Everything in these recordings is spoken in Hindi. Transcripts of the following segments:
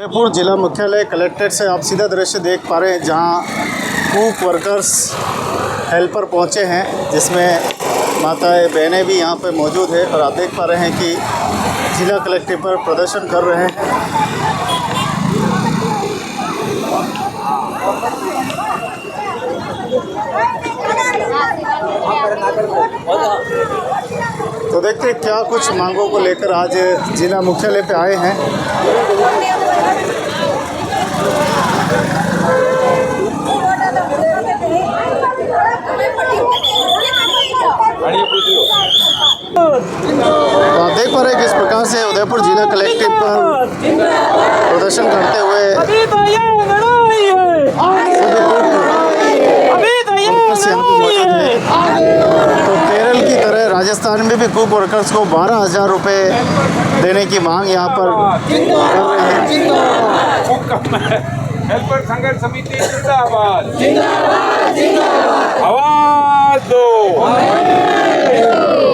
उदयपुर जिला मुख्यालय कलेक्ट्रेट से आप सीधा दृश्य देख पा रहे हैं जहां कुक वर्कर्स हेल्पर पहुंचे हैं, जिसमें माताएं बहनें भी यहां पर मौजूद है और आप देख पा रहे हैं कि जिला कलेक्ट्रेट पर प्रदर्शन कर रहे हैं। तो देखते हैं क्या कुछ मांगों को लेकर आज जिला मुख्यालय पे आए हैं। तो आप देख पा रहे हैं किस प्रकार से उदयपुर जिला कलेक्ट्रेट पर प्रदर्शन करते हुए तो केरल की तरह राजस्थान में भी कुक वर्कर्स को 12,000 रुपये देने की मांग यहाँ पर कर रहे हैं। हेल्पर संघर्ष समिति जिंदाबाद, आवाज दो,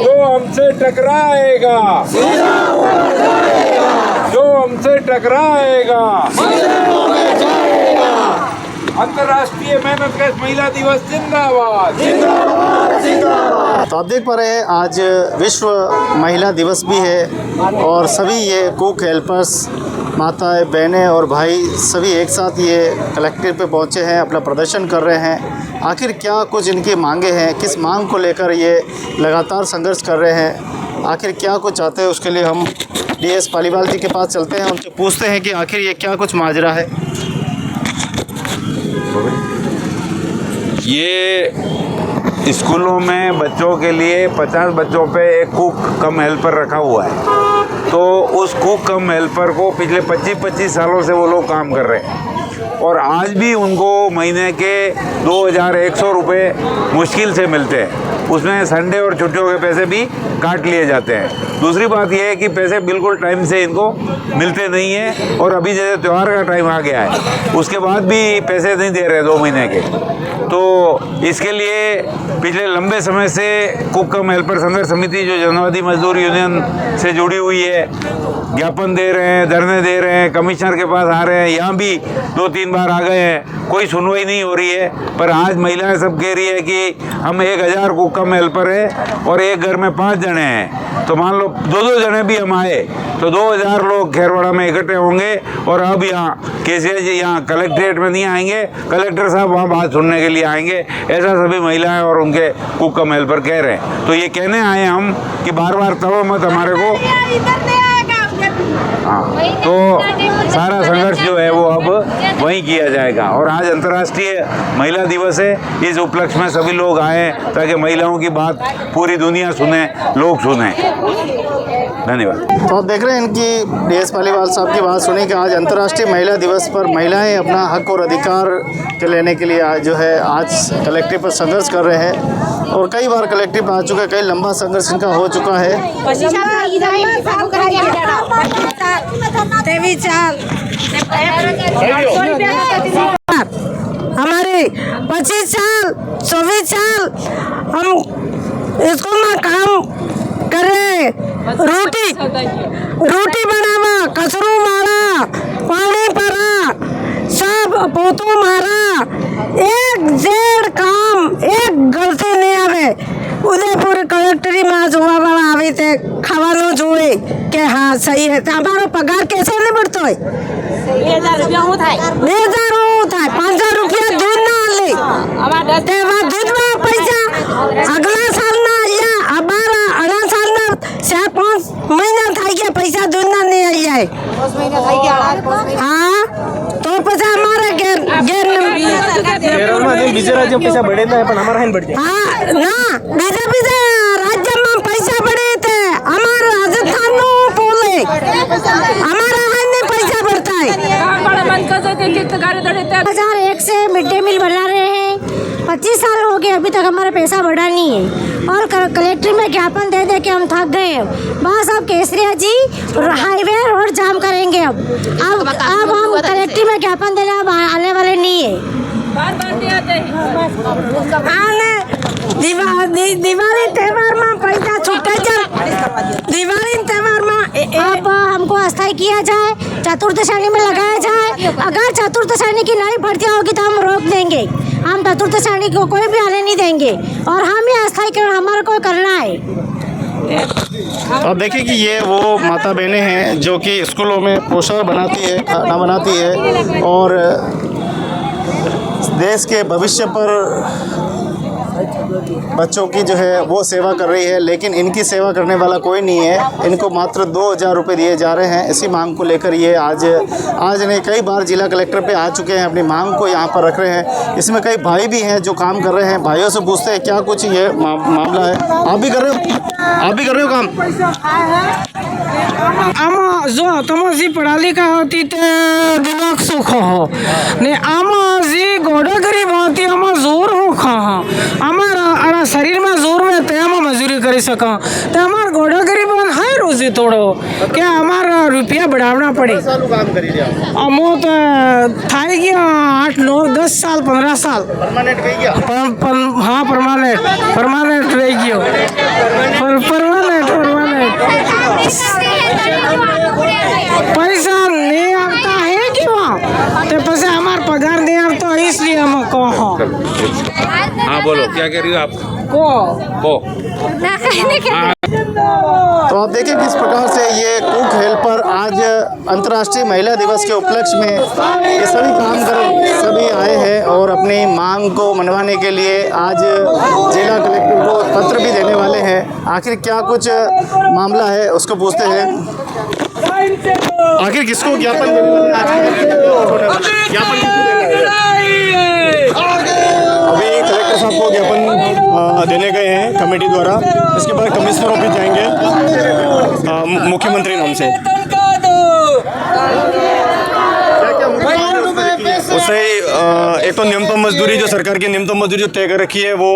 जो हमसे टकराएगा, जो हमसे टकराएगा, अंतर्राष्ट्रीय मेहनत महिला दिवस जिंदाबाद। तो आप देख पा रहे हैं आज विश्व महिला दिवस भी है और सभी ये कुक हेल्पर्स माताएं बहनें और भाई सभी एक साथ ये कलेक्ट्रेट पे पहुंचे हैं, अपना प्रदर्शन कर रहे हैं। आखिर क्या कुछ इनकी मांगे हैं, किस मांग को लेकर ये लगातार संघर्ष कर रहे हैं, आखिर क्या कुछ चाहते हैं, उसके लिए हम डीएस पालीवाल जी के पास चलते हैं, उनसे पूछते हैं कि आखिर ये क्या कुछ माजरा है। ये स्कूलों में बच्चों के लिए 50 बच्चों पे एक कुक कम हेल्पर रखा हुआ है, तो उस कुक कम हेल्पर को पिछले 25 सालों से वो लोग काम कर रहे हैं और आज भी उनको महीने के 2,100 रुपये मुश्किल से मिलते हैं। उसमें संडे और छुट्टियों के पैसे भी काट लिए जाते हैं। दूसरी बात यह है कि पैसे बिल्कुल टाइम से इनको मिलते नहीं हैं और अभी जैसे त्यौहार का टाइम आ गया है उसके बाद भी पैसे नहीं दे रहे 2 महीने के। तो इसके लिए पिछले लंबे समय से कुक कम हेल्पर संघर्ष समिति जो जनवादी मजदूर यूनियन से जुड़ी हुई है, ज्ञापन दे रहे हैं, धरने दे रहे हैं, कमिश्नर के पास आ रहे हैं, यहाँ भी 2-3 बार आ गए हैं, कोई सुनवाई नहीं हो रही है। पर आज महिलाएं सब कह रही है कि हम 1,000 कुक कम हेल्पर है और एक घर में 5 जने हैं, तो मान लो 2-2 जने भी हम आए तो 2,000 लोग खैरवाड़ा में इकट्ठे होंगे और अब यहाँ केसीआर जी यहाँ कलेक्ट्रेट में नहीं आएंगे, कलेक्टर साहब वहाँ बात सुनने के लिए आएंगे, ऐसा सभी महिलाएं और उनके कुक कम हेल्पर कह रहे हैं। तो ये कहने आए हम कि बार-बार तब मत हमारे को, हाँ, तो सारा संघर्ष जो है वो अब वहीं किया जाएगा। और आज अंतर्राष्ट्रीय महिला दिवस है, इस उपलक्ष्य में सभी लोग आए ताकि महिलाओं की बात पूरी दुनिया सुने, लोग सुने। धन्यवाद। तो आप देख रहे हैं इनकी डीएस पालीवाल साहब की बात सुनी कि आज अंतर्राष्ट्रीय महिला दिवस पर महिलाएं अपना हक और अधिकार के लेने के लिए आज जो है आज कलेक्ट्रेट पर संघर्ष कर रहे हैं और कई बार कलेक्ट्रेट पर आ चुका है, कई लंबा संघर्ष इनका हो चुका है। हमारे 25 साल 24 साल हम स्कूल में काम कर रहे, रोटी बनावा, कचरू मारा, पानी भरा, सब पोतू मारा, एक जेड़ काम एक गलती नहीं आवे। उदयपुर कलेक्ट्रेट में आज हुआ वाला आवे थे खावानो जोए के हाँ सही है, तो हमारा पगार कैसे नहीं बढ़तो है? 2,000 रुपया होता है, 5,000 रुपया दूध ना ले, दूध में पैसा अगला साल ना आया, हमारा 18 साल ना 4-5 महीना था गया, पैसा दूध ना नहीं आया है। हाँ, तो पैसा हमारा केरल में बीजे राज्य पैसा बढ़े था, पर हमारा है बढ़ गया। हाँ ना, बीजे राज्य में पैसा बढ़े थे, हमारा राजस्थान में बोले हमारा है पैसा बढ़ता है। 2001 से मिड डे मील बना रहे हैं, 25 साल हो गए, अभी तक हमारा पैसा बढ़ा नहीं है और कलेक्ट्रेट में ज्ञापन दे दे के हम थक गए हैं। बस अब केसरिया जी हाईवे रोड जाम करेंगे। अब हम कलेक्ट्रेट में ज्ञापन देने अब आने वाले नहीं है। દિવાળી તહેવારમાં પૈસા છૂટાઈ જાય દિવાળી તહેવારમાં अब हमको अस्थायी किया जाए, चतुर्थ श्रेणी में लगाया जाए। अगर चतुर्थ श्रेणी की नई भर्तियाँ होगी तो हम रोक देंगे, हम चतुर्थ श्रेणी को कोई भी आने नहीं देंगे और हम ही अस्थायीकरण हमारे को करना है। अब देखिए कि ये वो माता बहनें हैं जो कि स्कूलों में पोषण बनाती है, खाना बनाती है और देश के भविष्य पर बच्चों की जो है वो सेवा कर रही है, लेकिन इनकी सेवा करने वाला कोई नहीं है। इनको मात्र 2000 रुपये दिए जा रहे हैं। इसी मांग को लेकर ये आज नहीं कई बार जिला कलेक्टर पे आ चुके हैं, अपनी मांग को यहाँ पर रख रहे हैं। इसमें कई भाई भी हैं जो काम कर रहे हैं। भाइयों से पूछते हैं क्या कुछ ये मामला है। आप भी कर रहे हो, आप भी कर रहे हो काम? आमा जो तमा जी पढ़ाली का होती ते दिमाग सुख हो ने आमा जी गोड़ा गरीब होती आमा जोर हो खा हमारा अरा शरीर में जोर में ते हम मजदूरी कर सका ते हमार गोड़ा गरीब है रोजी तोड़ो क्या हमारा रुपया बढ़ावना पड़े। काम करी लिया अमो तो थाई गया 8 9 10 साल 15 साल परमानेंट गई क्या? हाँ परमानेंट रह गयो परमानेंट पैसा नहीं आता है कि वहाँ तो पैसा हमार पगार नहीं आता इसलिए हम कहो। हाँ बोलो क्या कह रही हो आप? को तो आप देखिए किस प्रकार से ये कुक हेल्पर आज अंतर्राष्ट्रीय महिला दिवस के उपलक्ष्य में ये सभी काम कर सभी आए हैं और अपनी मांग को मनवाने के लिए आज जिला कलेक्टर को पत्र भी देने वाले हैं। आखिर क्या कुछ मामला है उसको पूछते हैं। आखिर किसको ज्ञापन देने वाले हैं? ज्ञापन किसको देना है? अभी कलेक्टर साहब को ज्ञापन देने गए हैं कमेटी द्वारा। इसके बाद कमिश्नर ऑफिस जाएंगे मुख्यमंत्री नाम से। उससे एक तो न्यूनतम मजदूरी जो सरकार की न्यूनतम मजदूरी जो तय कर रखी है वो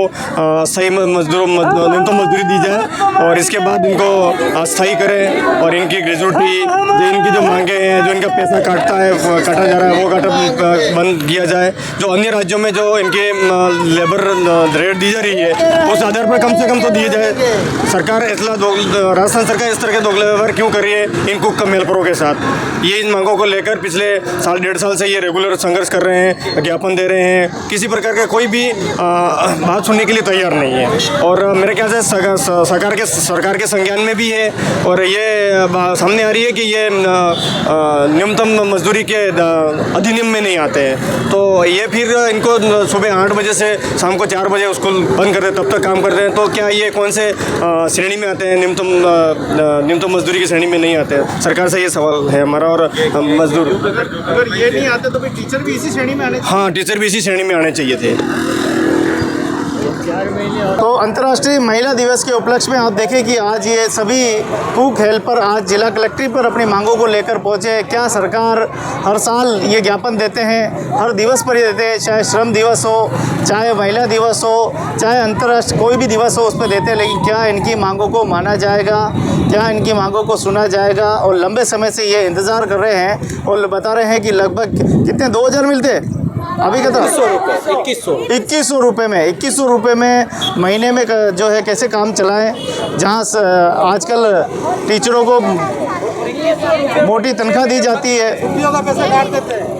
सही न्यूनतम मजदूरी दी जाए और इसके बाद इनको स्थायी करें और इनकी ग्रेजुएटी जो इनकी जो मांगे हैं जो इनका पैसा काटा जा रहा है वो बंद किया जाए। जो अन्य राज्यों में जो इनके लेबर रेट दी जा रही है उस आधार पर कम से कम तो दिए जाए। सरकार राजस्थान सरकार इस तरह के दोगला व्यवहार क्यों कर रही है इन कुक कम हेल्परों के साथ? ये इन मांगों को लेकर पिछले साल 1.5 साल से ये रेगुलर संघर्ष कर रहे हैं, ज्ञापन दे रहे हैं। किसी प्रकार का कोई भी बात सुनने के लिए तैयार नहीं है और मेरे ख्याल से सरकार के संज्ञान में भी है और ये सामने आ रही है कि ये न्यूनतम मजदूरी के अधिनियम में नहीं आते हैं। तो ये फिर इनको सुबह 8 बजे से शाम को 4 बजे स्कूल बंद कर दें तब तक काम करते हैं। तो क्या ये कौन से श्रेणी में आते हैं? न्यूनतम मजदूरी की श्रेणी में नहीं आते हैं। सरकार से ये सवाल है हमारा। और मजदूर अगर ये नहीं आते तो फिर टीचर भी इसी श्रेणी में आने? हाँ, टीचर भी इसी श्रेणी में आने चाहिए थे। तो अंतर्राष्ट्रीय महिला दिवस के उपलक्ष्य में आप देखें कि आज ये सभी कुक हेल्पर आज जिला कलेक्ट्रेट पर अपनी मांगों को लेकर पहुंचे। क्या सरकार हर साल ये ज्ञापन देते हैं, हर दिवस पर ये देते हैं, चाहे श्रम दिवस हो, चाहे महिला दिवस हो, चाहे अंतर्राष्ट्रीय कोई भी दिवस हो उस पर देते हैं, लेकिन क्या इनकी मांगों को माना जाएगा? क्या इनकी मांगों को सुना जाएगा? और लंबे समय से ये इंतज़ार कर रहे हैं और बता रहे हैं कि लगभग कितने 2000 मिलते हैं अभी का? 2100 रुपये में 2100 रुपये में महीने में जो है कैसे काम चलाएं? जहाँ आजकल टीचरों को मोटी तनख्वाह दी जाती है,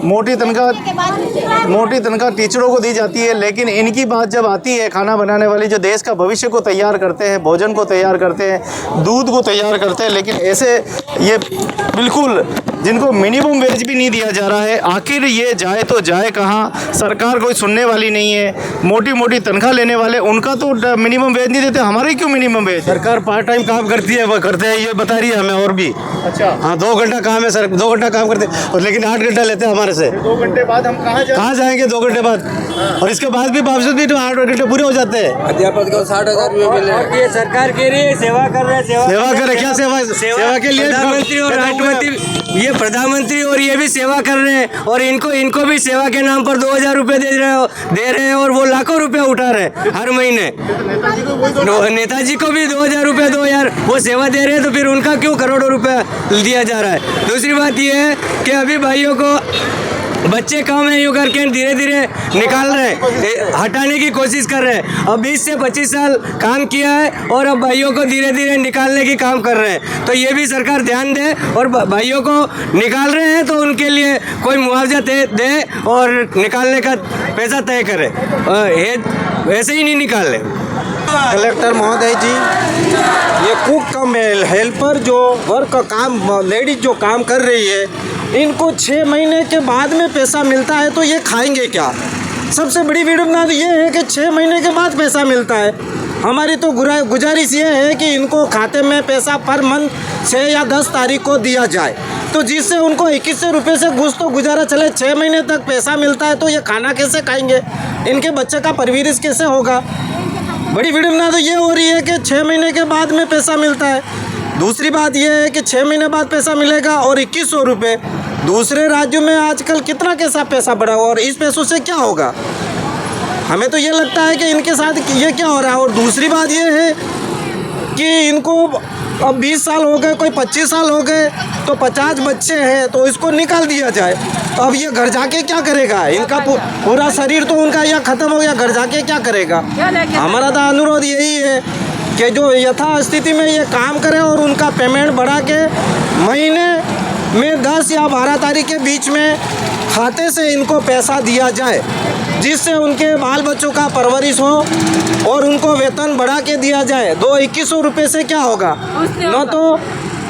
मोटी तनख्वाह टीचरों को दी जाती है, लेकिन इनकी बात जब आती है खाना बनाने वाली जो देश का भविष्य को तैयार करते हैं, भोजन को तैयार करते हैं, दूध को तैयार करते हैं, लेकिन ऐसे ये बिल्कुल जिनको मिनिमम वेज भी नहीं दिया जा रहा है। आखिर ये जाए तो जाए कहाँ? सरकार कोई सुनने वाली नहीं है। मोटी मोटी तनख्वाह लेने वाले उनका तो मिनिमम वेज नहीं देते, हमारे क्यों मिनिमम वेज? सरकार पार्ट टाइम काम करती है, वो करते हैं, ये बता रही है हमें। और भी अच्छा, हाँ 2 घंटा काम है सर, 2 घंटा काम करते हैं और लेकिन 8 घंटा लेते हैं हमारे से। 2 घंटे बाद हम कहाँ जाएंगे 2 घंटे बाद? और इसके बाद भी बावजूद भी तो 8 घंटे पूरे हो जाते हैं। अध्यापक को 60,000 रुपये मिले। ये सरकार कह रही है सेवा कर रहे हैं, सेवा करे क्या? सेवा के लिए प्रधानमंत्री और राष्ट्रपति, ये प्रधानमंत्री और ये भी सेवा कर रहे हैं और इनको भी सेवा के नाम पर 2000 रुपये दे रहे हैं और वो लाखों रुपए उठा रहे हैं हर महीने। नेताजी को भी 2000 रुपये दो यार, वो सेवा दे रहे हैं तो फिर उनका क्यों करोड़ों रुपए दिया जा रहा है? दूसरी बात ये है कि अभी भाइयों को बच्चे कम है यूँ करके धीरे धीरे निकाल रहे हैं, हटाने की कोशिश कर रहे हैं। अब 20 से 25 साल काम किया है और अब भाइयों को धीरे धीरे निकालने की काम कर रहे हैं। तो ये भी सरकार ध्यान दे और भाइयों को निकाल रहे हैं तो उनके लिए कोई मुआवजा दे और निकालने का पैसा तय करे, वैसे ही नहीं निकाल ले। कलेक्टर महोदय जी, ये कुक कम हेल्पर जो वर्क का काम, लेडीज जो काम कर रही है, इनको 6 महीने के बाद में पैसा मिलता है तो ये खाएंगे क्या? सबसे बड़ी विडम्बना तो ये है कि 6 महीने के बाद पैसा मिलता है। हमारी तो गुजारिश ये है कि इनको खाते में पैसा पर मंथ 6 या 10 तारीख को दिया जाए, तो जिससे उनको 2100 रुपये से कुछ तो गुजारा चले। 6 महीने तक पैसा मिलता है तो ये खाना कैसे खाएंगे? इनके बच्चे का परवरिश कैसे होगा? बड़ी विडम्बना तो ये हो रही है कि 6 महीने के बाद में पैसा मिलता है। दूसरी बात यह है कि 6 महीने बाद पैसा मिलेगा और 2100 रुपये। दूसरे राज्यों में आजकल कितना कैसा पैसा बढ़ा हुआ और इस पैसों से क्या होगा? हमें तो ये लगता है कि इनके साथ ये क्या हो रहा है। और दूसरी बात ये है कि इनको अब 20 साल हो गए, कोई 25 साल हो गए, तो 50 बच्चे हैं तो इसको निकाल दिया जाए। अब ये घर जाके क्या करेगा? इनका पूरा शरीर तो उनका यह ख़त्म हो गया, घर जाके क्या करेगा? हमारा तो अनुरोध यही है कि जो यथा स्थिति में ये काम करें और उनका पेमेंट बढ़ा के महीने में 10 या 12 तारीख के बीच में खाते से इनको पैसा दिया जाए, जिससे उनके बाल बच्चों का परवरिश हो और उनको वेतन बढ़ा के दिया जाए। 2100 रुपये से क्या होगा? न तो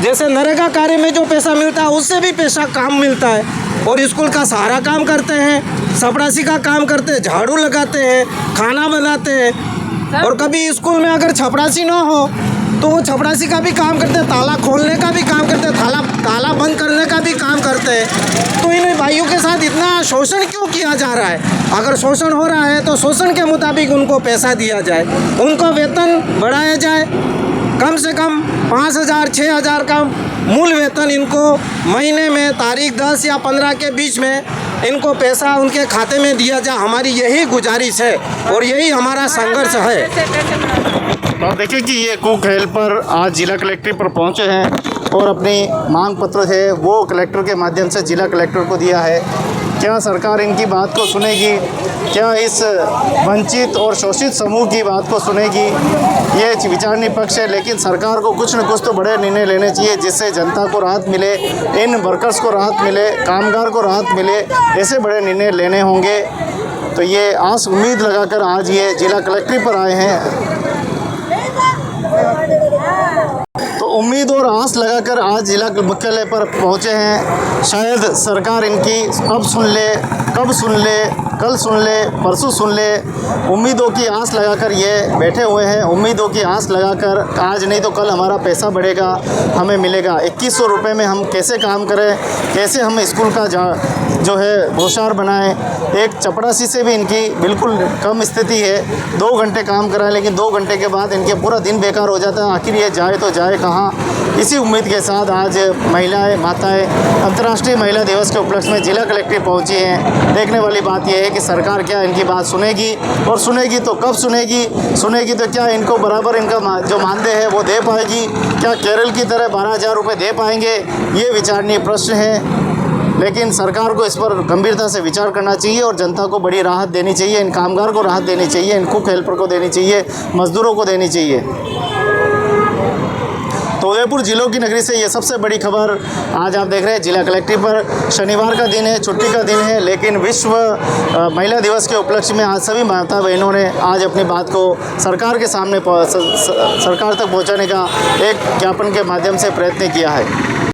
जैसे नरेगा कार्य में जो पैसा मिलता है उससे भी पैसा काम मिलता है, और स्कूल का सारा काम करते हैं, चपरासी का काम करते हैं, झाड़ू लगाते हैं, खाना बनाते हैं। और कभी स्कूल में अगर चपरासी ना हो तो वो चपरासी का भी काम करते हैं, ताला खोलने का भी काम करते हैं, ताला बंद करने का भी काम करते हैं। तो इन भाइयों के साथ इतना शोषण क्यों किया जा रहा है? अगर शोषण हो रहा है तो शोषण के मुताबिक उनको पैसा दिया जाए, उनको वेतन बढ़ाया जाए। कम से कम 5000 6000 का मूल वेतन इनको महीने में तारीख 10 या 15 के बीच में इनको पैसा उनके खाते में दिया जाए। हमारी यही गुजारिश है और यही हमारा संघर्ष है। और देखिए कि ये कुक हेल्पर आज जिला कलेक्ट्रेट पर पहुंचे हैं और अपनी मांग पत्र है वो कलेक्टर के माध्यम से जिला कलेक्टर को दिया है। क्या सरकार इनकी बात को सुनेगी? क्या इस वंचित और शोषित समूह की बात को सुनेगी? ये विचार निष्पक्ष है, लेकिन सरकार को कुछ न कुछ तो बड़े निर्णय लेने चाहिए जिससे जनता को राहत मिले, इन वर्कर्स को राहत मिले, कामगार को राहत मिले। ऐसे बड़े निर्णय लेने होंगे। तो ये आस उम्मीद लगाकर आज ये जिला कलेक्ट्रेट पर आए हैं। तो उम्मीद और आस लगाकर आज जिला मुख्यालय पर पहुंचे हैं। शायद सरकार इनकी अब सुन ले, कब सुन ले, कल सुन ले, परसों सुन ले। उम्मीदों की आस लगाकर ये बैठे हुए हैं। उम्मीदों की आस लगाकर आज नहीं तो कल हमारा पैसा बढ़ेगा, हमें मिलेगा। 2100 रुपये में हम कैसे काम करें, कैसे हम स्कूल का जो है होशियार बनाएं। एक चपरासी से भी इनकी बिल्कुल कम स्थिति है। 2 घंटे काम कराएं, लेकिन 2 घंटे के बाद इनके पूरा दिन बेकार हो जाता है। आखिर ये जाए तो जाए कहाँ? इसी उम्मीद के साथ आज महिलाएं, माताएं अंतर्राष्ट्रीय महिला दिवस के उपलक्ष्य में जिला कलेक्ट्रेट पहुंची हैं। देखने वाली बात यह है कि सरकार क्या इनकी बात सुनेगी, और सुनेगी तो कब सुनेगी? सुनेगी तो क्या इनको बराबर इनका जो मानदेय है वो दे पाएगी? क्या केरल की तरह 12000 रुपये दे पाएंगे? ये विचारणीय प्रश्न है। लेकिन सरकार को इस पर गंभीरता से विचार करना चाहिए और जनता को बड़ी राहत देनी चाहिए। इन कामगार को राहत देनी चाहिए, इन कुक हेल्पर को देनी चाहिए, मजदूरों को देनी चाहिए। तो उदयपुर जिलों की नगरी से ये सबसे बड़ी खबर आज आप देख रहे हैं जिला कलेक्ट्रेट पर। शनिवार का दिन है, छुट्टी का दिन है, लेकिन विश्व महिला दिवस के उपलक्ष्य में आज सभी माता बहनों ने आज अपनी बात को सरकार के सामने सरकार तक पहुंचाने का एक ज्ञापन के माध्यम से प्रयत्न किया है।